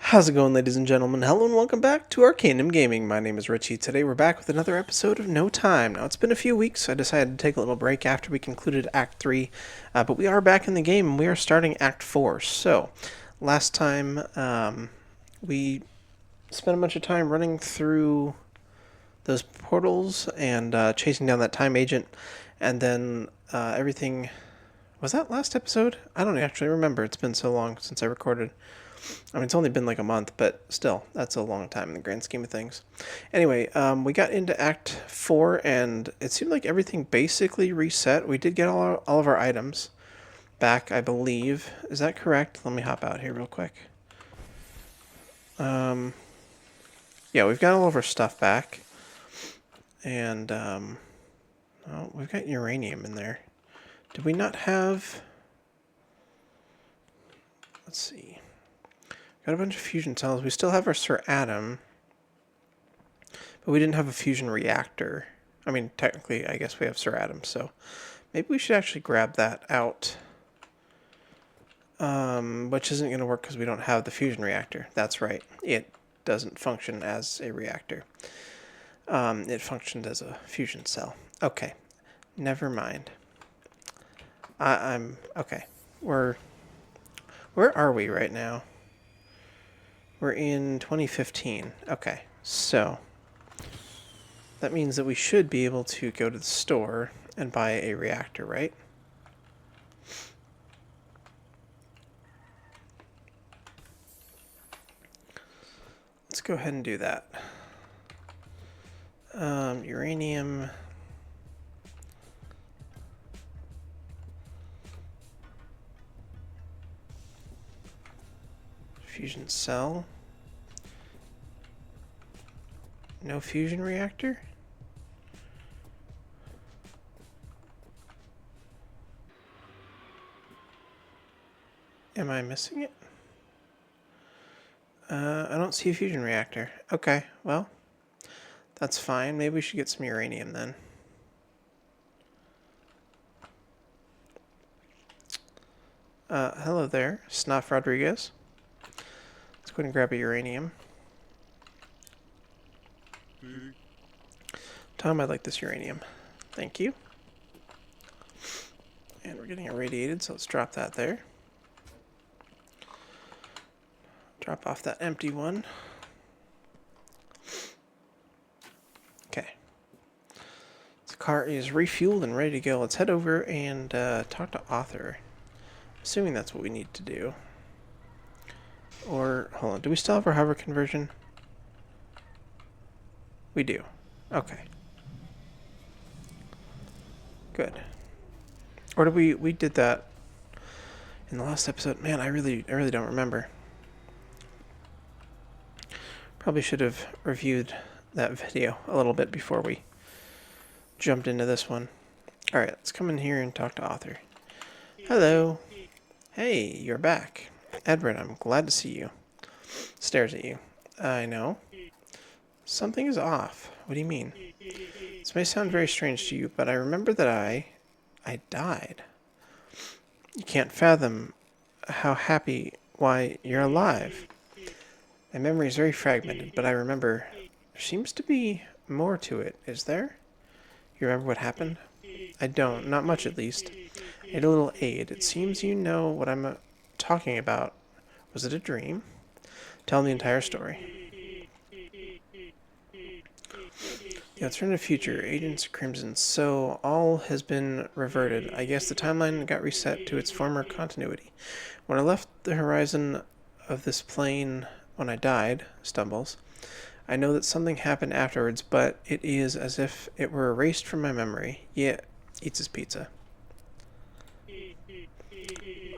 How's it going, ladies and gentlemen? Hello and welcome back to Arcanum Gaming. My name is Richie. Today we're back with another episode of No Time. Now, it's been a few weeks, so I decided to take a little break after we concluded Act 3, but we are back in the game, and we are starting Act 4. So, last time, we spent a bunch of time running through those portals and chasing down that time agent, and then everything... Was that last episode? I don't actually remember. It's been so long since I recorded. I mean, it's only been like a month, but still, that's a long time in the grand scheme of things. Anyway, we got into Act 4, and it seemed like everything basically reset. We did get all of our items back, I believe. Is that correct? Let me hop out here real quick. Yeah, we've got all of our stuff back. And, oh, we've got uranium in there. Did we not have... Let's see. Got a bunch of fusion cells. We still have our Sir Atom, but we didn't have a fusion reactor. I mean, technically, I guess we have Sir Atom, so maybe we should actually grab that out. Which isn't going to work because we don't have the fusion reactor. That's right. It doesn't function as a reactor. It functions as a fusion cell. Okay. Never mind. I'm... Okay. Where are we right now? We're in 2015. Okay, so that means that we should be able to go to the store and buy a reactor, right? Let's go ahead and do that. Uranium. Fusion cell. No fusion reactor? Am I missing it? I don't see a fusion reactor. Okay, well, that's fine. Maybe we should get some uranium then. Hello there, Snuff Rodriguez. Let's go ahead and grab a uranium. Tom, I'd like this uranium. Thank you. And we're getting irradiated, so let's drop that there. Drop off that empty one. Okay. The car is refueled and ready to go. Let's head over and talk to Author. Assuming that's what we need to do. Or, hold on, do we still have our hover conversion? We do. Okay. Good. Or did we did that in the last episode? Man, I really don't remember. Probably should have reviewed that video a little bit before we jumped into this one. Alright, let's come in here and talk to Author. Hello. Hey, you're back. Edward, I'm glad to see you. Stares at you. I know. Something is off. What do you mean? This may sound very strange to you, but I remember that I died. You can't fathom how happy, why, you're alive. My memory is very fragmented, but I remember there seems to be more to it, is there? You remember what happened? I don't, not much at least. I need a little aid. It seems you know what I'm talking about. Was it a dream? Tell me the entire story. Yeah, it's from the future. Agents Crimson. So, all has been reverted. I guess the timeline got reset to its former continuity. When I left the horizon of this plane, when I died, stumbles, I know that something happened afterwards, but it is as if it were erased from my memory. Yeah, eats his pizza.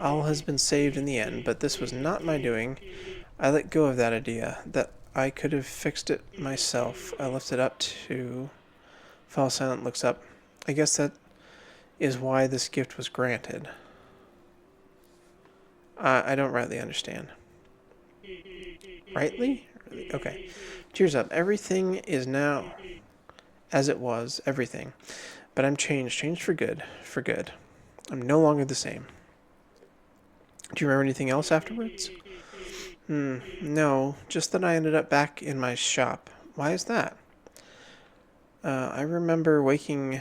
All has been saved in the end, but this was not my doing. I let go of that idea, that I could have fixed it myself. I left it up to... Fall Silent looks up. I guess that is why this gift was granted. I don't rightly understand. Rightly? Okay. Cheers up. Everything is now as it was. Everything. But I'm changed. Changed for good. For good. I'm no longer the same. Do you remember anything else afterwards? No, just that I ended up back in my shop. Why is that? I remember waking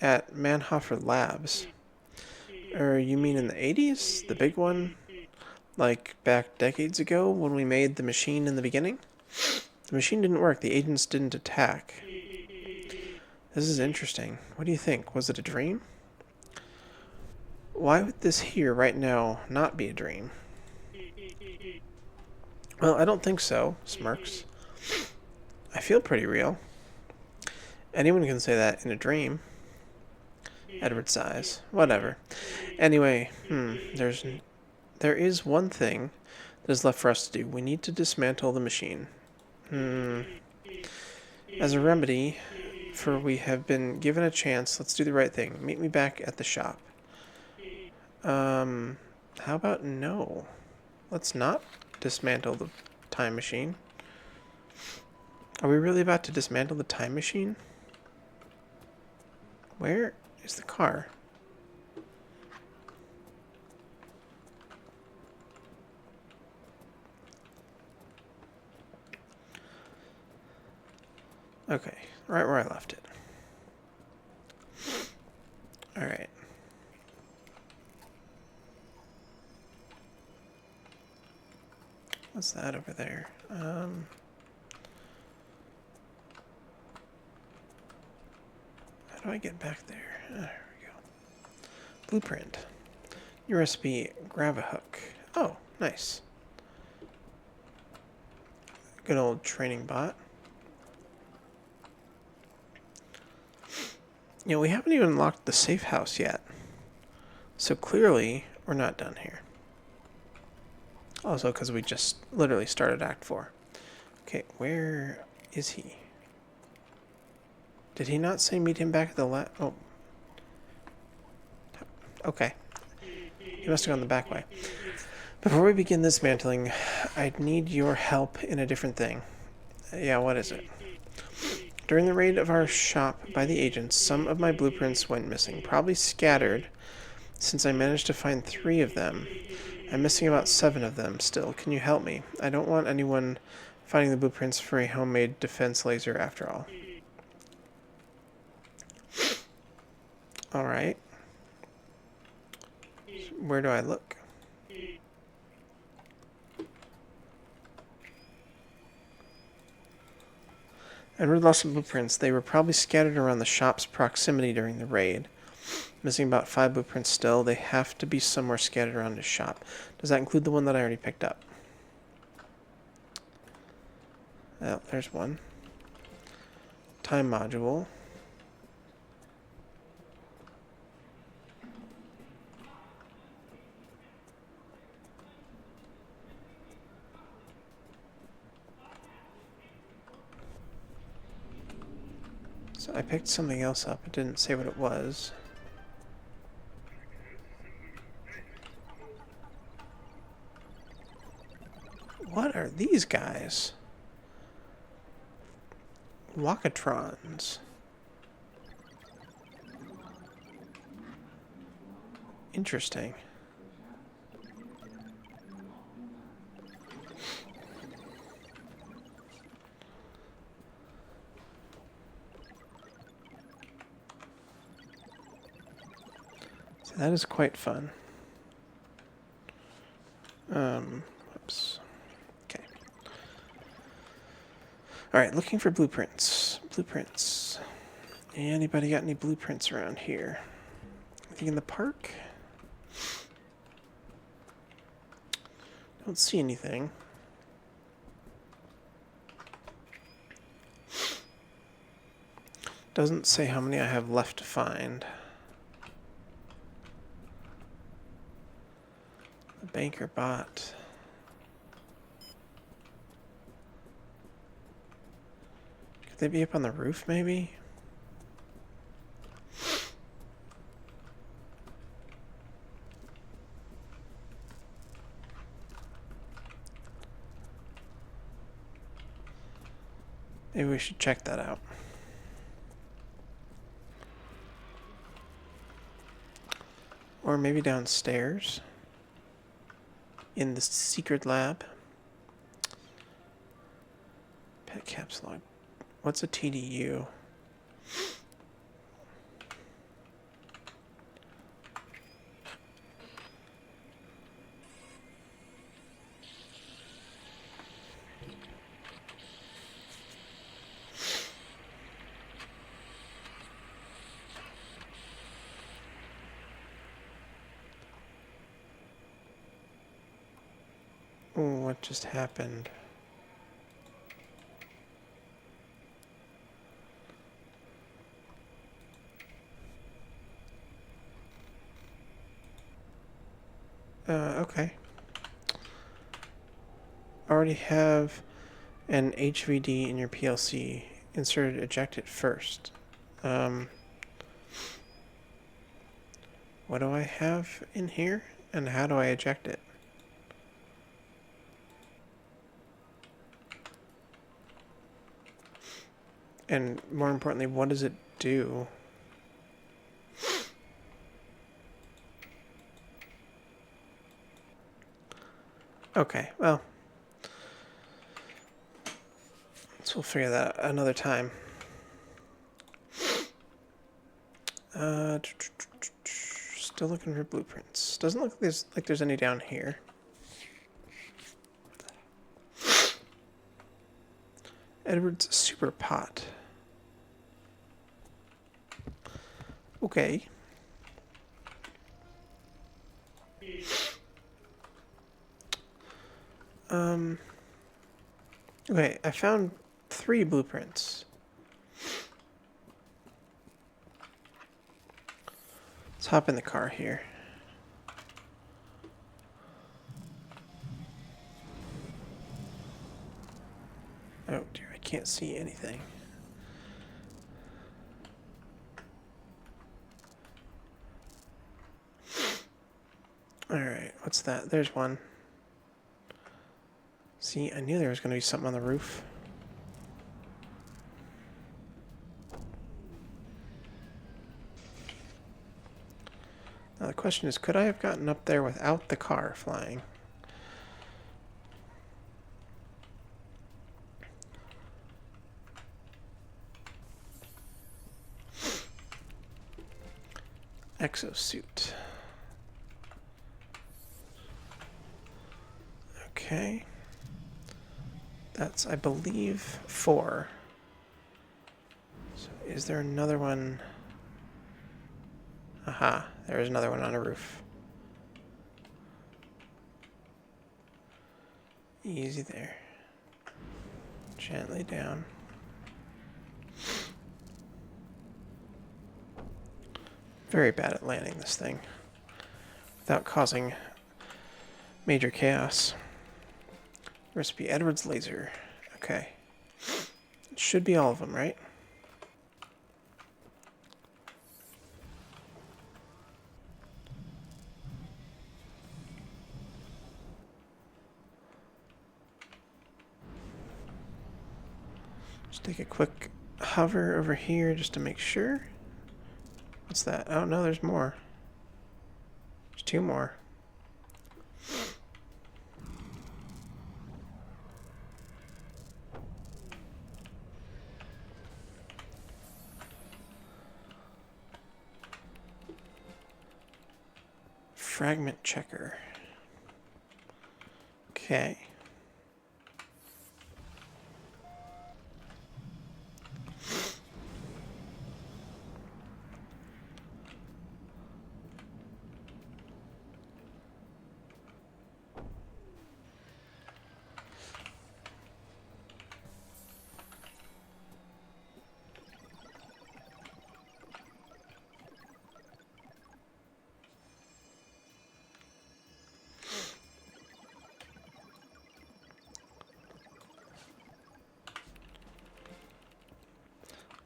at Manhofer Labs. You mean in the 80s? The big one? Like back decades ago when we made the machine in the beginning? The machine didn't work. The agents didn't attack. This is interesting. What do you think? Was it a dream? Why would this here right now not be a dream? Well, I don't think so, smirks. I feel pretty real. Anyone can say that in a dream. Edward sighs. Whatever. Anyway, there is one thing that is left for us to do. We need to dismantle the machine. As a remedy, for we have been given a chance, let's do the right thing. Meet me back at the shop. How about no? Let's not dismantle the time machine. Are we really about to dismantle the time machine? Where is the car? Okay, right where I left it. Alright. What's that over there? How do I get back there? Oh, there we go. Blueprint. USB, grab a hook. Oh, nice. Good old training bot. You know, we haven't even unlocked the safe house yet. So clearly, we're not done here. Also, because we just literally started Act 4. Okay, where is he? Did he not say meet him back at the lab? Oh. Okay. He must have gone the back way. Before we begin dismantling, I'd need your help in a different thing. Yeah, what is it? During the raid of our shop by the agents, some of my blueprints went missing. Probably scattered, since I managed to find 3 of them. I'm missing about 7 of them still. Can you help me? I don't want anyone finding the blueprints for a homemade defense laser after all. Alright. Where do I look? Edward lost some blueprints. They were probably scattered around the shop's proximity during the raid. Missing about 5 blueprints still. They have to be somewhere scattered around his shop. Does that include the one that I already picked up? Oh, there's one. Time module. So I picked something else up. It didn't say what it was. What are these guys? Walkatrons. Interesting. So that is quite fun. Whoops. Okay. Alright, looking for blueprints. Blueprints. Anybody got any blueprints around here? Anything in the park? Don't see anything. Doesn't say how many I have left to find. The banker bot. Could they be up on the roof, maybe? Maybe we should check that out. Or maybe downstairs in the secret lab. Pet caps log. What's a TDU? Ooh, what just happened? Okay. Already have an HVD in your PLC. Inserted eject it first. What do I have in here? And how do I eject it? And more importantly, what does it do? Okay, well, so we'll figure that out another time. Still looking for blueprints. Doesn't look like there's any down here. Edward's super pot. Okay. Okay, I found 3 blueprints. Let's hop in the car here. Oh dear, I can't see anything. Alright, what's that? There's one. See, I knew there was going to be something on the roof. Now the question is, could I have gotten up there without the car flying? Exosuit. Okay. That's, I believe, 4. So is there another one? Aha, there is another one on a roof. Easy there. Gently down. Very bad at landing this thing without causing major chaos. Recipe Edward's laser. Okay. It should be all of them, right? Just take a quick hover over here just to make sure. What's that? Oh no, there's more. There's 2 more. Fragment checker. Okay.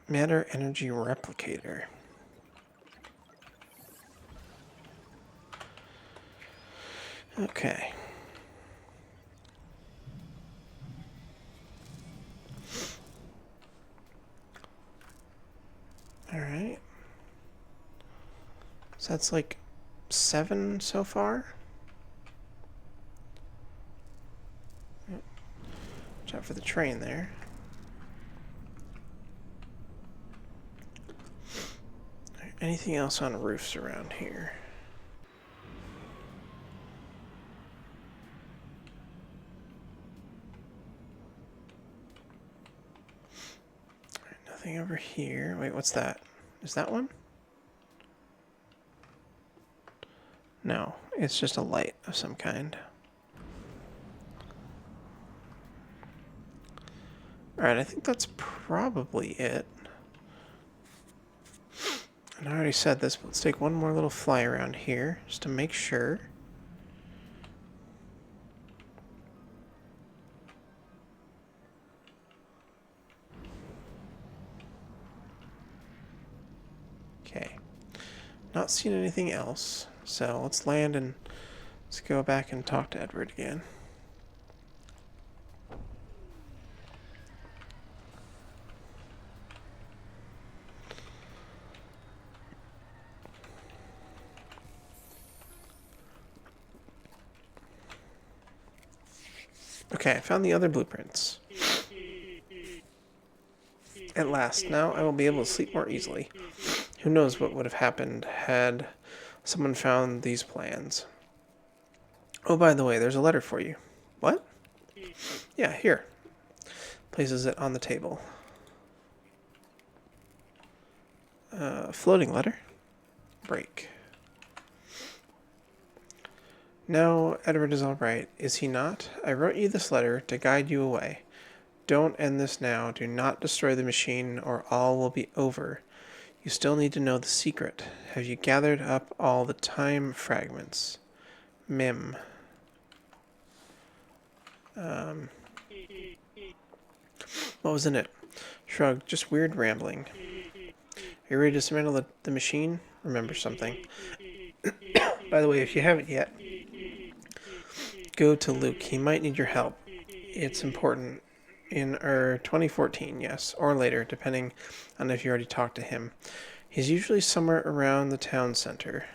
Matter energy replicator. Okay. Alright. So that's like 7 so far. Watch out for the train there. anything else on roofs around here? Nothing over here. Wait, what's that? Is that one? No, it's just a light of some kind. Alright, I think that's probably it. And I already said this, but let's take one more little fly around here, just to make sure. Okay. Not seeing anything else, so let's land and let's go back and talk to Edward again. Okay, I found the other blueprints. At last, now I will be able to sleep more easily. Who knows what would have happened had someone found these plans. Oh, by the way, there's a letter for you. What? Yeah, here. Places it on the table. Floating letter. Break. No, Edward is all right, is he not? I wrote you this letter to guide you away. Don't end this now. Do not destroy the machine, or all will be over. You still need to know the secret. Have you gathered up all the time fragments? Mim. What was in it? Shrug. Just weird rambling. Are you ready to dismantle the machine? Remember something. By the way, if you haven't yet, go to Luke. He might need your help. It's important. In 2014, yes, or later, depending on if you already talked to him. He's usually somewhere around the town center.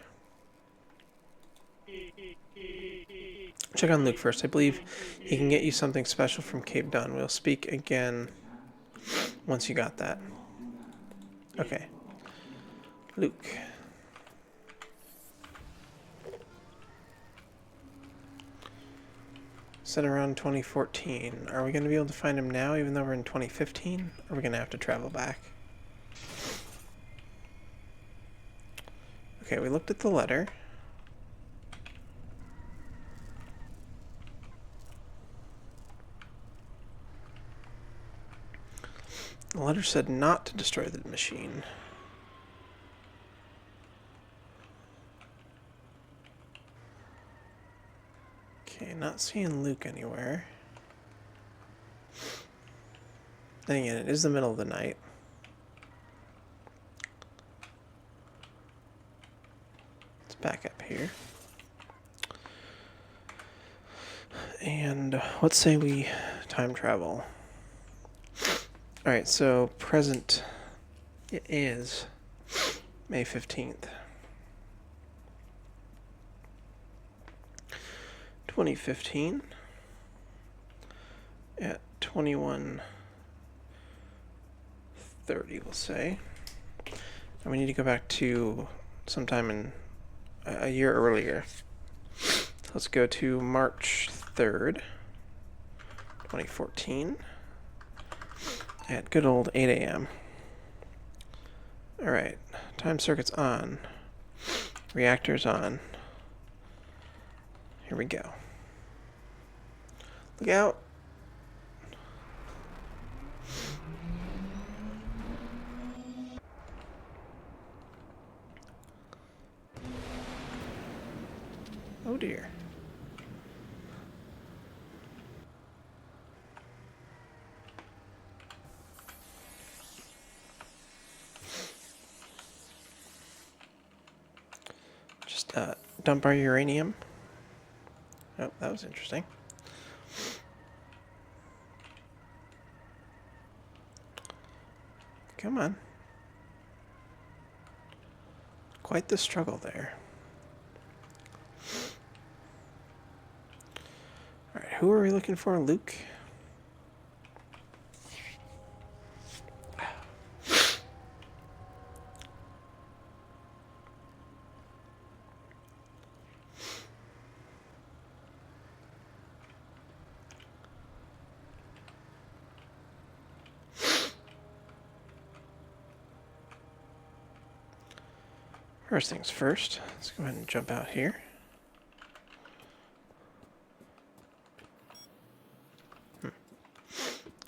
Check on Luke first. I believe he can get you something special from Cape Dunn. We'll speak again once you got that. Okay. Luke. Said around 2014. Are we going to be able to find him now, even though we're in 2015? Or are we going to have to travel back? Okay, we looked at the letter. The letter said not to destroy the machine. Okay, not seeing Luke anywhere. Then again, it is the middle of the night. Let's back up here. And let's say we time travel. Alright, so present, it is May 15th. 2015 at 21:30, we'll say. And we need to go back to sometime in a year earlier. So let's go to March 3rd, 2014 at good old 8 a.m. Alright, time circuit's on. Reactor's on. Here we go. Look out. Oh dear. Just dump our uranium. Oh, that was interesting. Come on. Quite the struggle there. Alright, who are we looking for? Luke? First things first, let's go ahead and jump out here.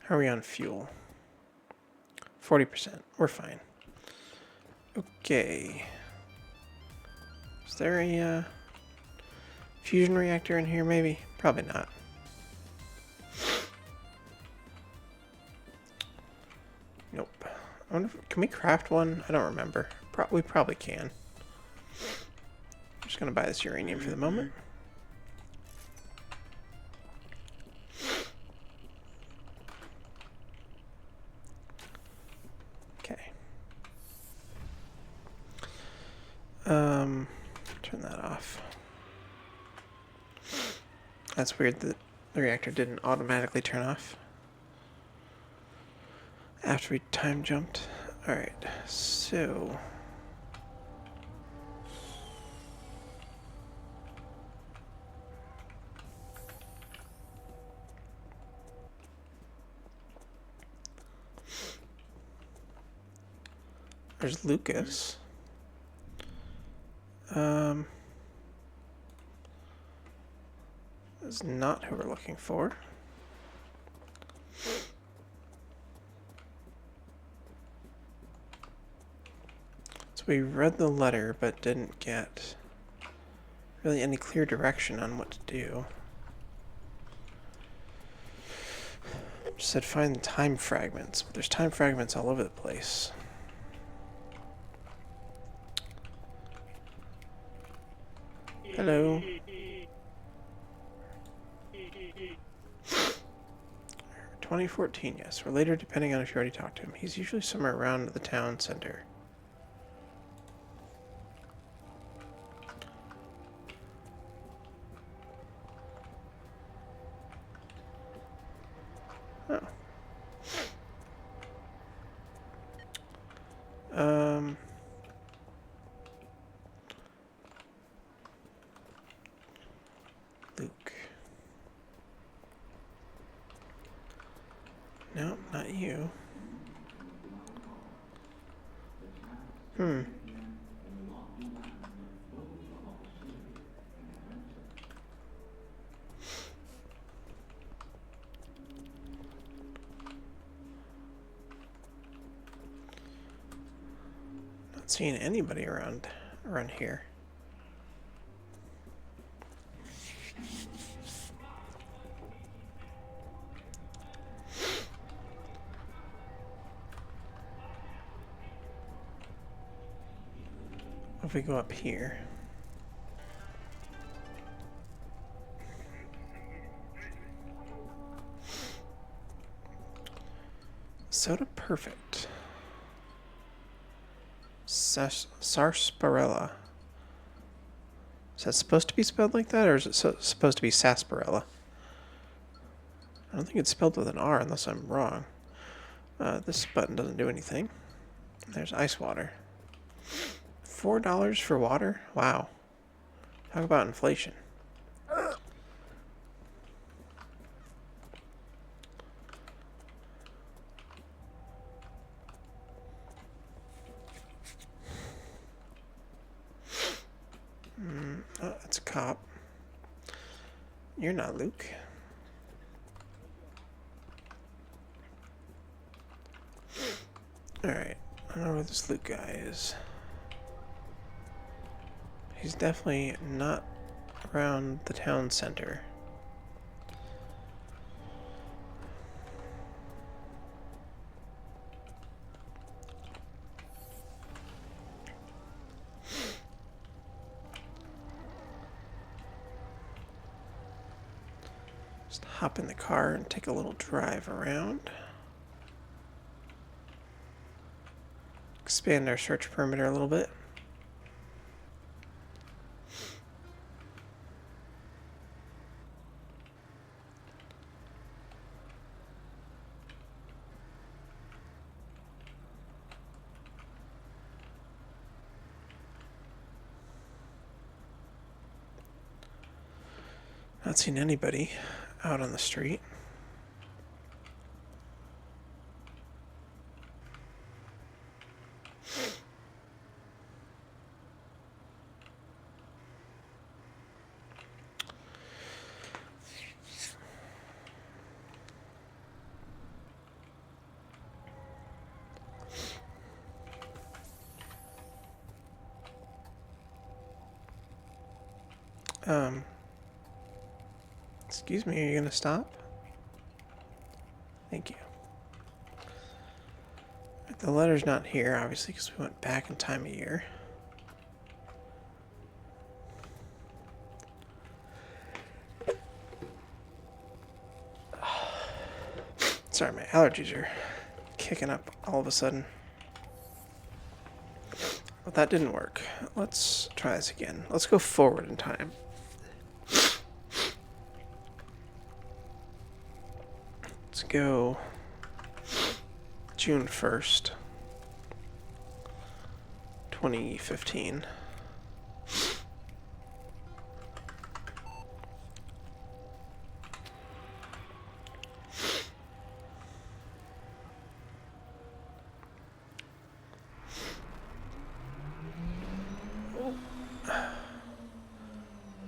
How are we on fuel? 40%. We're fine. Okay. Is there a fusion reactor in here, maybe? Probably not. Nope. I wonder if, can we craft one? I don't remember. We probably can. I'm just going to buy this uranium for the moment. Okay. Turn that off. That's weird that the reactor didn't automatically turn off after we time jumped. Alright, so... there's Lucas. That's not who we're looking for. So we read the letter, but didn't get really any clear direction on what to do. Just said find the time fragments, but there's time fragments all over the place. Hello. 2014, yes. Or later, depending on if you already talked to him. He's usually somewhere around the town center. Oh. Luke. No, not you. Not seeing anybody around here. If we go up here. Soda Perfect. Sarsaparilla. Is that supposed to be spelled like that, or is it supposed to be sarsaparilla? I don't think it's spelled with an R unless I'm wrong. This button doesn't do anything. There's ice water. $4 for water? Wow. Talk about inflation. Oh, that's a cop. You're not Luke. Alright, I don't know where this Luke guy is. He's definitely not around the town center. Just hop in the car and take a little drive around. Expand our search perimeter a little bit. Not seen anybody out on the street. Excuse me, are you gonna stop? Thank you. The letter's not here, obviously, because we went back in time a year. Sorry, my allergies are kicking up all of a sudden. But that didn't work. Let's try this again. Let's go forward in time. Let's go June 1st, 2015.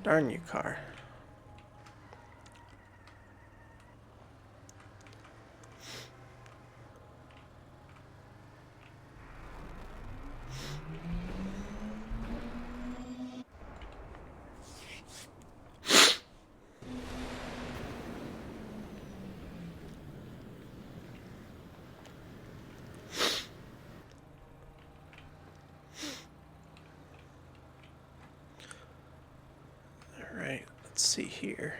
Darn you, car. Alright, let's see here.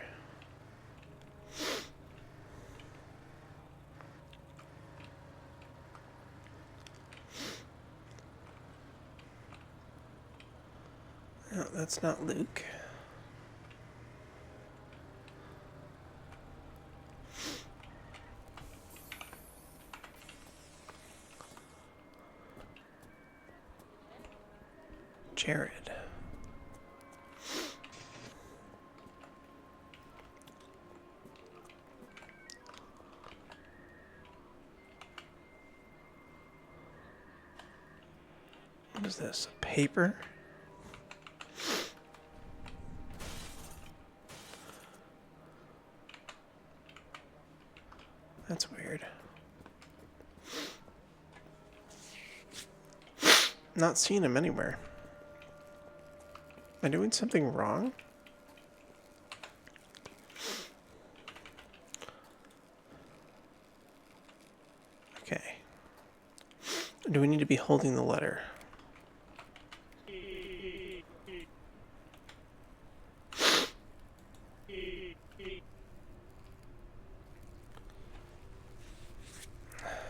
No, that's not Luke. Jared. What is this? A paper? That's weird. Not seeing him anywhere. Am I doing something wrong? Okay. Do we need to be holding the letter?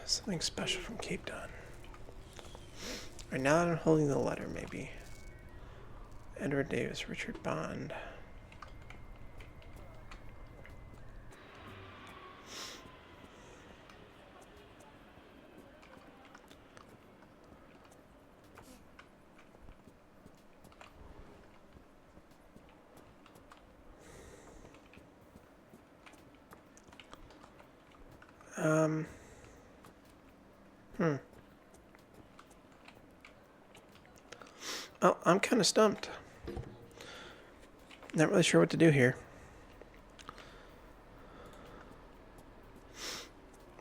Something special from Cape Town. Right now that I'm holding the letter, maybe. Edward Davis, Richard Bond. Oh, I'm kind of stumped. Not really sure what to do here.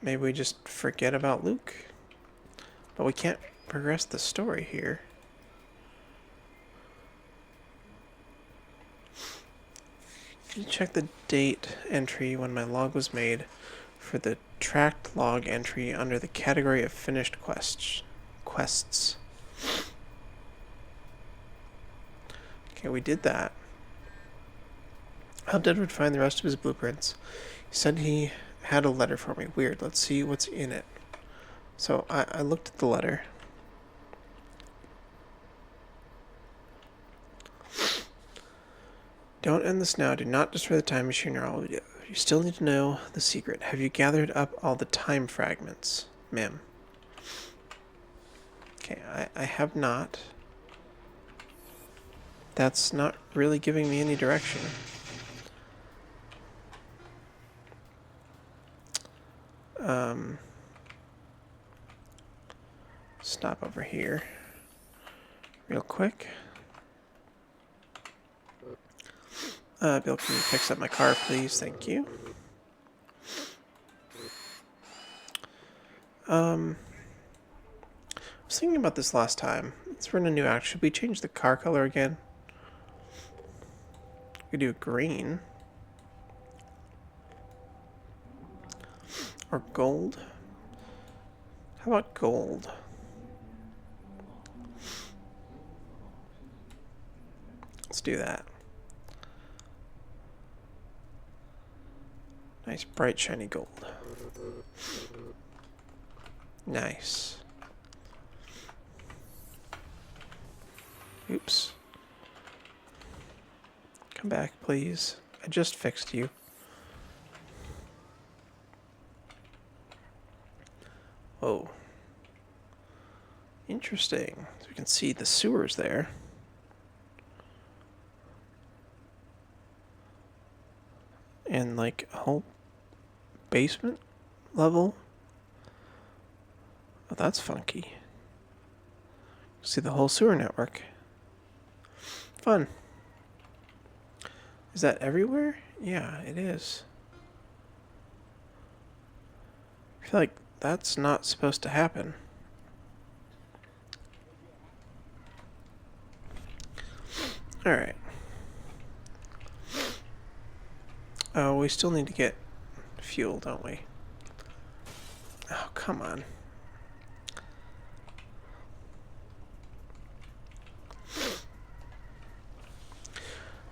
Maybe we just forget about Luke. But we can't progress the story here. Can you check the date entry when my log was made for the tracked log entry under the category of finished quests? Okay, we did that. Helped Edward find the rest of his blueprints. He said he had a letter for me. Weird. Let's see what's in it. So I looked at the letter. Don't end this now. Do not destroy the time machine or all of you. You still need to know the secret. Have you gathered up all the time fragments, ma'am? Okay, I have not. That's not really giving me any direction. Stop over here real quick. Bill, can you fix up my car, please? Thank you. I was thinking about this last time. Let's run a new act. Should we change the car color again? could do green. Or gold. How about gold? Let's do that. Nice bright shiny gold. Nice. Oops. Come back, please. I just fixed you. Whoa. Interesting. So we can see the sewers there. And like a whole basement level. Oh, that's funky. See the whole sewer network. Fun. Is that everywhere? Yeah, it is. I feel like that's not supposed to happen. Alright. Oh, we still need to get fuel, don't we? Oh, come on.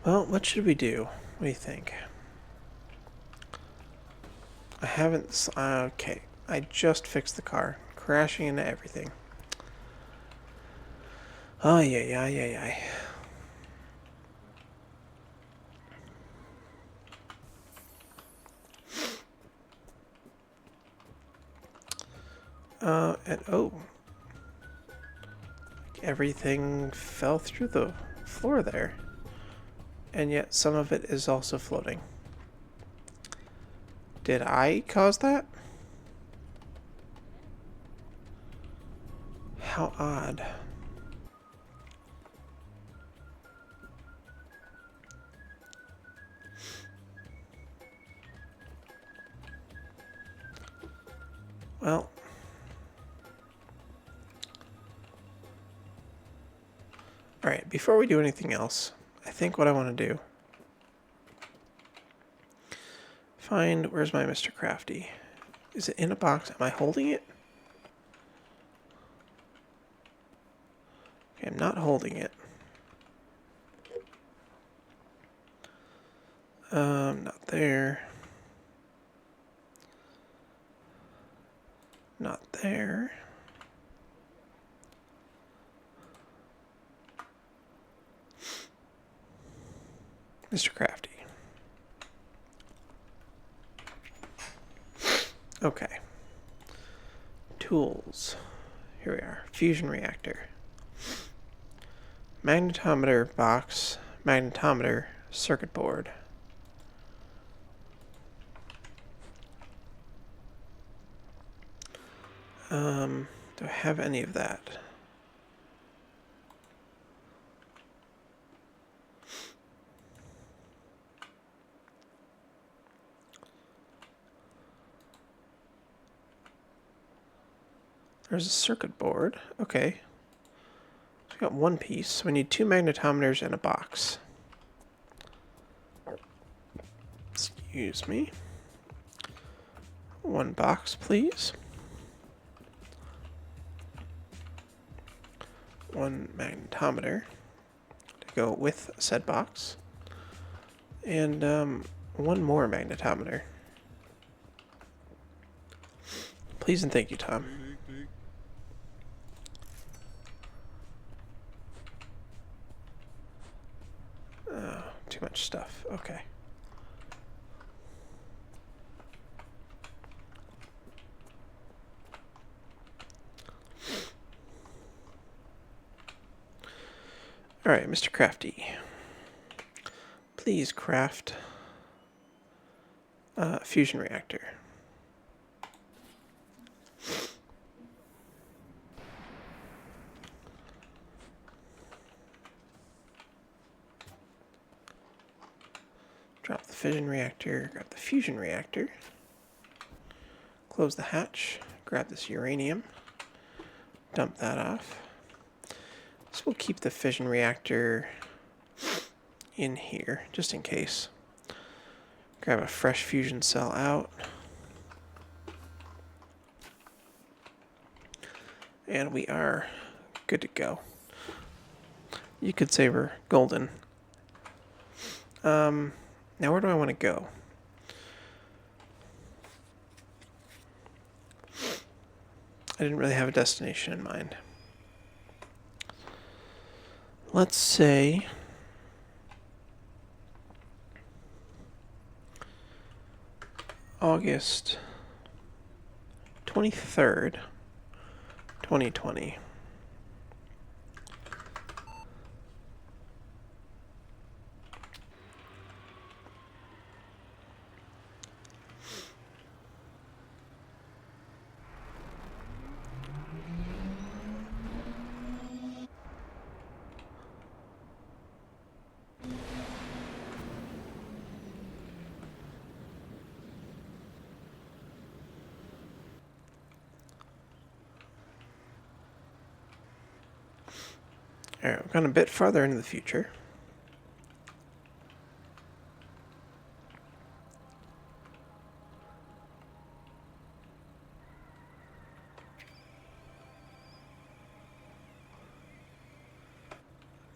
Well, what should we do? What do you think? I haven't... okay. I just fixed the car. Crashing into everything. Oh, yeah. And oh. Everything fell through the floor there. And yet some of it is also floating. Did I cause that? How odd. Well. Alright, before we do anything else, I think what I want to do... Find... Where's my Mr. Crafty? Is it in a box? Am I holding it? Okay, I'm not holding it. Not there. Not there. Mr. Crafty. Okay. Tools. Here we are. Fusion reactor. Magnetometer box. Magnetometer circuit board. Do I have any of that? There's a circuit board. Okay. So we got one piece. So we need 2 magnetometers and a box. Excuse me. 1 box, please. 1 magnetometer to go with said box. And 1 more magnetometer. Please and thank you, Tom. Oh, too much stuff. Okay. Alright, Mr. Crafty. Please craft a fusion reactor. Drop the fission reactor, grab the fusion reactor. Close the hatch, grab this uranium, dump that off. So we'll keep the fission reactor in here, just in case. Grab a fresh fusion cell out. And we are good to go. You could say we're golden. Now where do I want to go? I didn't really have a destination in mind. Let's say August 23rd, 2020. Alright, we've gone a bit farther into the future.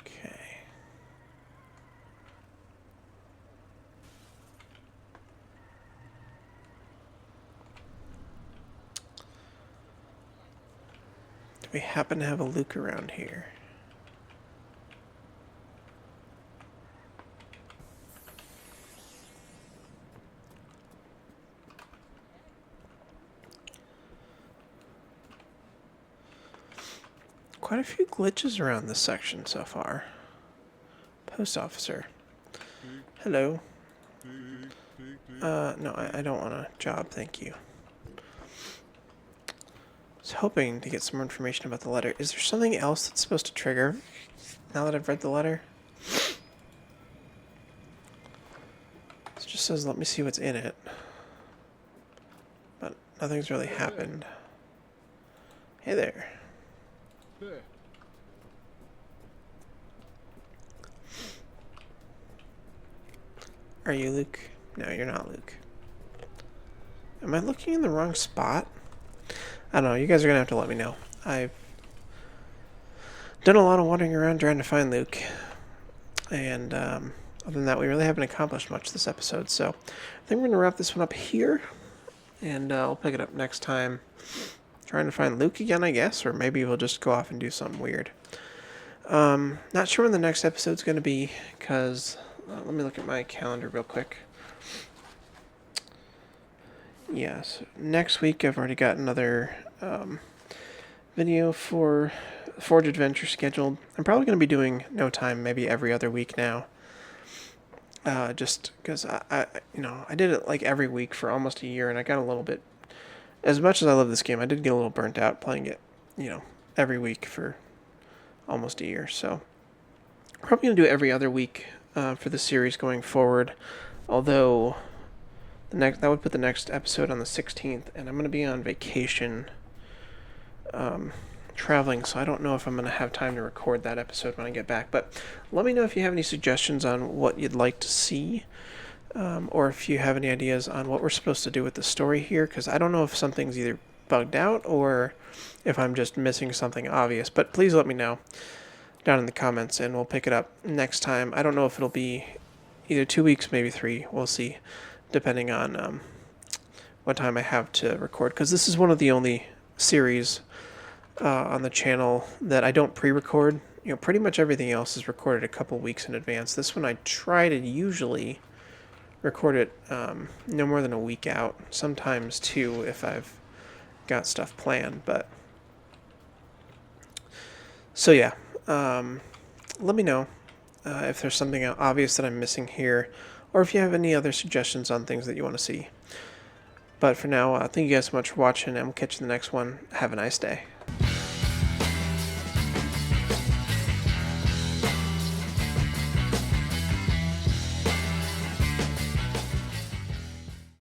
Okay. Do we happen to have a Luke around here? Quite a few glitches around this section so far. Post officer. Hello. No, I don't want a job, thank you. I was hoping to get some more information about the letter. Is there something else that's supposed to trigger now that I've read the letter? It just says, let me see what's in it. But nothing's really happened. Hey there. Are you Luke? No, you're not Luke. Am I looking in the wrong spot? I don't know. You guys are going to have to let me know. I've done a lot of wandering around trying to find Luke. And other than that, we really haven't accomplished much this episode. So I think we're going to wrap this one up here. And I'll pick it up next time. Trying to find Luke again, I guess. Or maybe we'll just go off and do something weird. Not sure when the next episode's going to be. Because let me look at my calendar real quick. Yes, next week I've already got another video for Forge Adventure scheduled. I'm probably going to be doing No Time maybe every other week now. Just because I did it like every week for almost a year, and I got a little bit, as much as I love this game, I did get a little burnt out playing it, every week for almost a year. So probably going to do it every other week for the series going forward, although that would put the next episode on the 16th, and I'm going to be on vacation traveling, so I don't know if I'm going to have time to record that episode when I get back. But let me know if you have any suggestions on what you'd like to see, or if you have any ideas on what we're supposed to do with the story here, because I don't know if something's either bugged out or if I'm just missing something obvious. But please let me know down in the comments, and we'll pick it up next time. I don't know if it'll be either 2 weeks, maybe 3. We'll see, depending on what time I have to record, because this is one of the only series on the channel that I don't pre-record. Pretty much everything else is recorded a couple weeks in advance. This one I try to usually record it no more than a week out, sometimes 2 if I've got stuff planned. But so yeah, let me know if there's something obvious that I'm missing here, or if you have any other suggestions on things that you want to see. But for now, thank you guys so much for watching, and we'll catch you in the next one. Have a nice day.